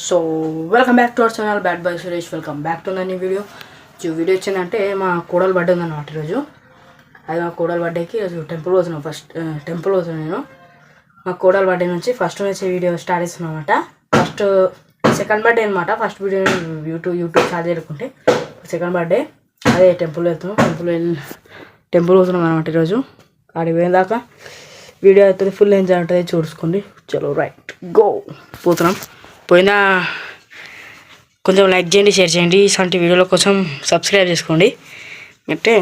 So welcome back to our channel bad boy Suresh. Welcome back to నన్ను video. Video వచ్చిందంటే మా కోడలు birthday ఉందన్నమాట ఈరోజు. అది మా కోడలు బర్త్డేకి ఈరోజు టెంపుల్ పోతున్నాం. టెంపుల్ పోతున్నాను నేను. మా కోడలు బర్త్డే నుంచి ఫస్ట్ నుంచి వీడియో స్టార్ట్ చేస్తున్నాం అనమాట. సెకండ్ బర్త్డే అనమాట. ఫస్ట్ వీడియో యూట్యూబ్ స్టార్ట్ చేసుకుంటే సెకండ్ బర్త్డే అదే టెంపుల్ వెళ్తున్నాం. టెంపుల్ పోతున్నాం అనమాట ఈరోజు. ఆడికి పోయిన దాకా వీడియో అవుతుంది, ఫుల్ ఎంజాయ్ ఉంటుంది, చూసుకోండి. చలో రైట్ గో. పోతున్నాం. పోయినా కొంచెం లైక్ చేయండి, షేర్ చేయండి. ఇలాంటి వీడియోల కోసం సబ్స్క్రైబ్ చేసుకోండి. అంటే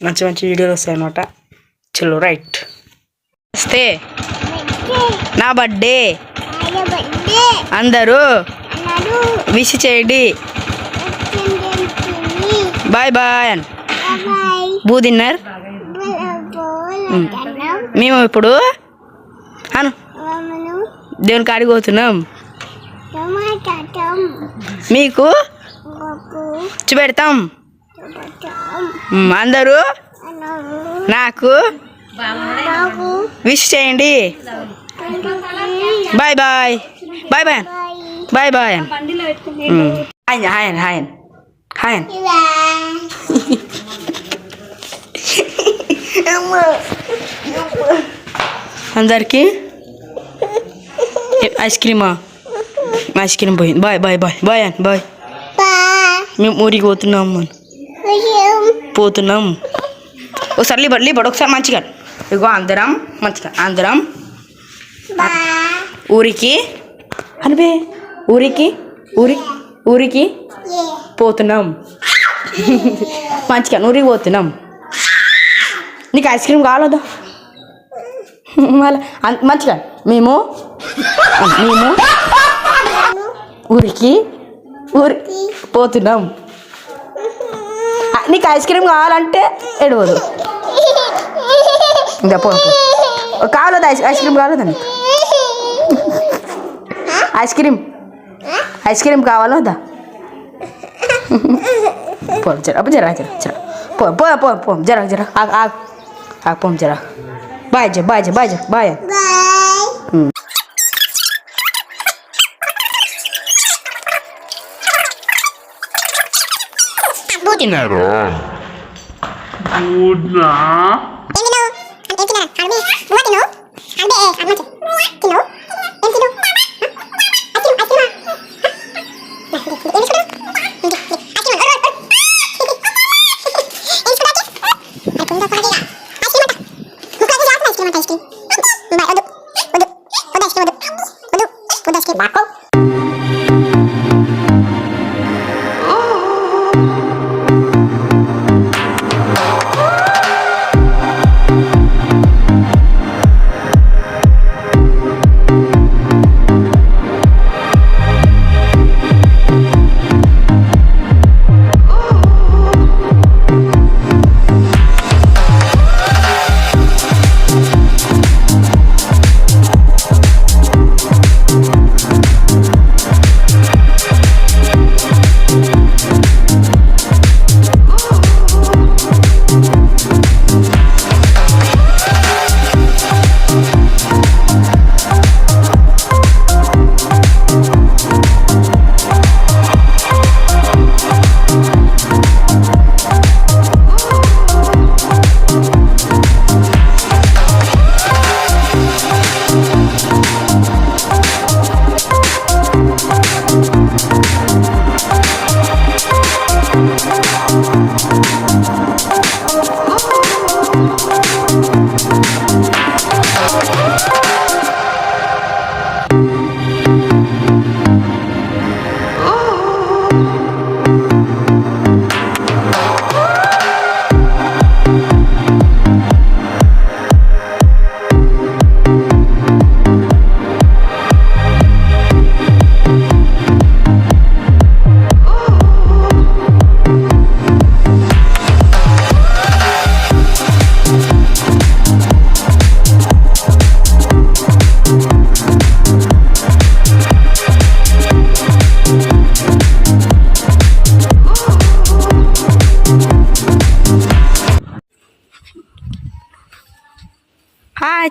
మంచి మంచి వీడియోలు వస్తాయి అన్నమాట. చలో రైట్. వస్తే నా బర్త్డే అందరూ విష్ చేయండి. బాయ్ బాయ్ అని బూదిన్నర్. మేము ఇప్పుడు అను దేవుని కాడికి పోతున్నాం. మీకు చూపెడతాం. అందరూ నాకు విష్ చేయండి. Bye bye bye bye bye bye hi hi hi hi. అందరికి ఐస్ క్రీమా? ఐస్ క్రీమ్ పోయింది. బాయ్ బాయ్ బాయ్ బాయ్ అని బాయ్. మేము ఊరికి పోతున్నాం. పోతున్నాం. ఒకసారి లీబడ్ ఒకసారి మంచిగా ఇగో అందరం మంచిగా అందరం ఊరికి అనిపే ఊరికి పోతున్నాం. మంచిగా ఊరికి పోతున్నాం. నీకు ఐస్ క్రీమ్ కావాలదా? మళ్ళీ మంచిగా మేము ఊరికి పోతున్నాం. నీకు ఐస్ క్రీమ్ కావాలంటే ఎడవదు. ఇంకా కావాలదా? ఐస్ క్రీమ్ కావాలదా నీకు? ఐస్ క్రీమ్ కావాలా వద్దా? జరా పోం జరా. Bye bye.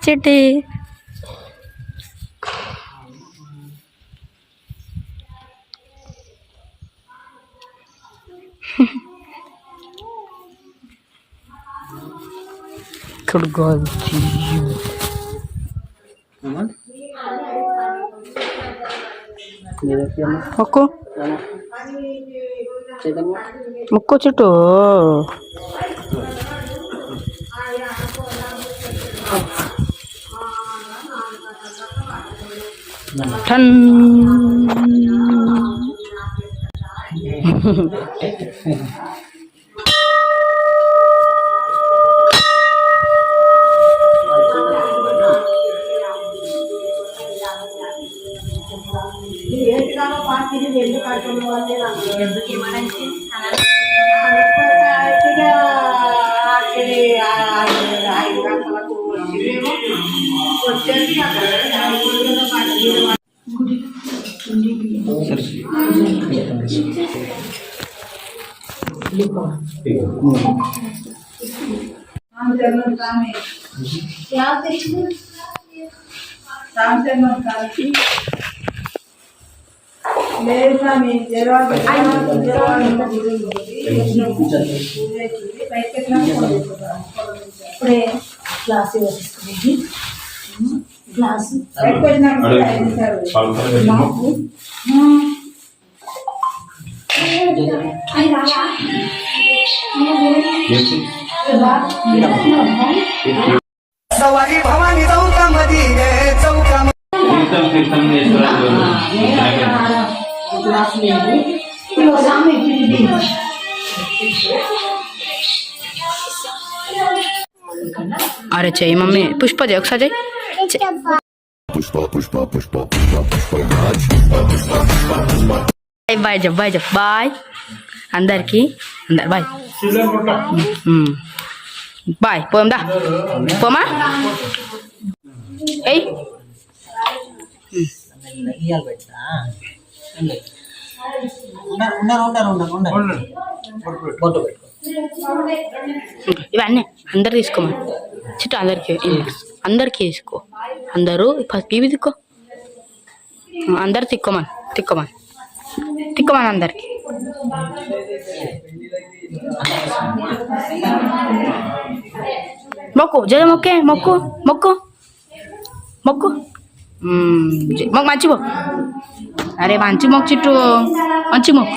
చిట్టి చూడు గాలి మొక్కు మొక్కు చుట్టూ టన్ గ్లాస్ గ్లాస్ सवारी भवानी चौकामध्ये अरे चाहिए मम्मी पुष्पा जय ఒకసారి जय पुष्पा पुष्पा पुष्पा पुष्पा पुष्पा बाय जब बाय अंदर की अंदर बाय बाय పోదాం దా పోమా ఏయ్ ఇవన్నీ అందరు తీసుకోమని చుట్టూ అందరికి తీసుకో అందరూ ఇవి తిక్కో అందరు తిక్కోమని అందరికి మొక్కు జయ మొక్కే మొక్కు మొక్కు మొక్కు మొక్కు మంచి మొక్కు అరే మంచి మొక్కు చుట్టూ మంచి మొక్కు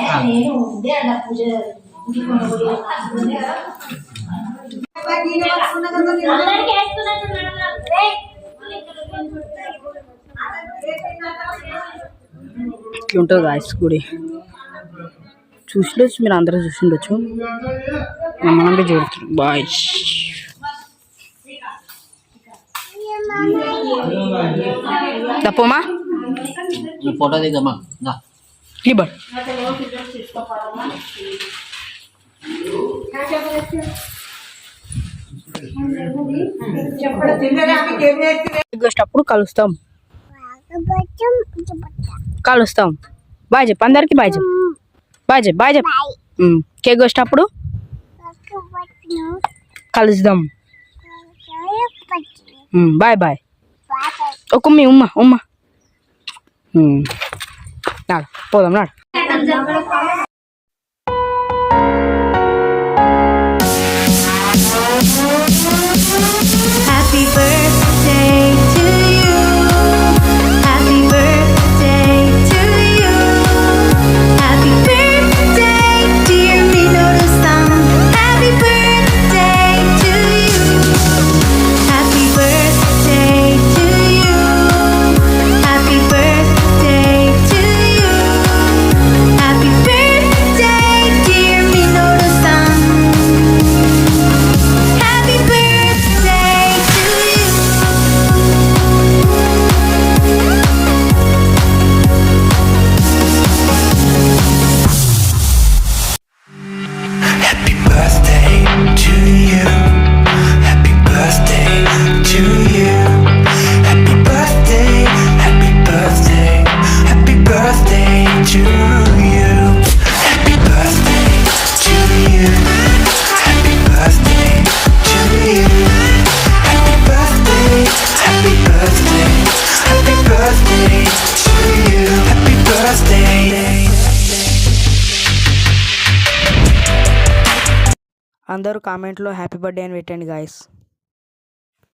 ఇట్లుంటుంది గాయస్ గుడి చూసిండొచ్చు మీరు అందరూ చూసిండొచ్చు మనమే చూడుతున్నారు బాయ్ తప్పమా ఫోటో దిగమ్మా క్లిబర్ అప్పుడు కలుస్తాం బాయ్ చెప్పు అందరికి బాయ్ చెప్పు కేక్ వచ్చేటప్పుడు కలుద్దాం బాయ్ ఒక ఉమ్మ నాడు పోదాం నాడు Happy birthday to you. Happy birthday to you. Happy birthday, dear Minoru-san. Happy birthday to you. Happy birthday to you. Happy birthday to you. Happy birthday, dear Minoru-san. Happy birthday to you. Happy birthday to you. Happy birthday to you. Happy birthday, happy birthday, happy birthday to you. Happy birthday to you. Happy birthday to you. Happy birthday, happy birthday, happy birthday to you. Happy birthday. అందరూ కామెంట్లో happy birthday అని పెట్టండి guys.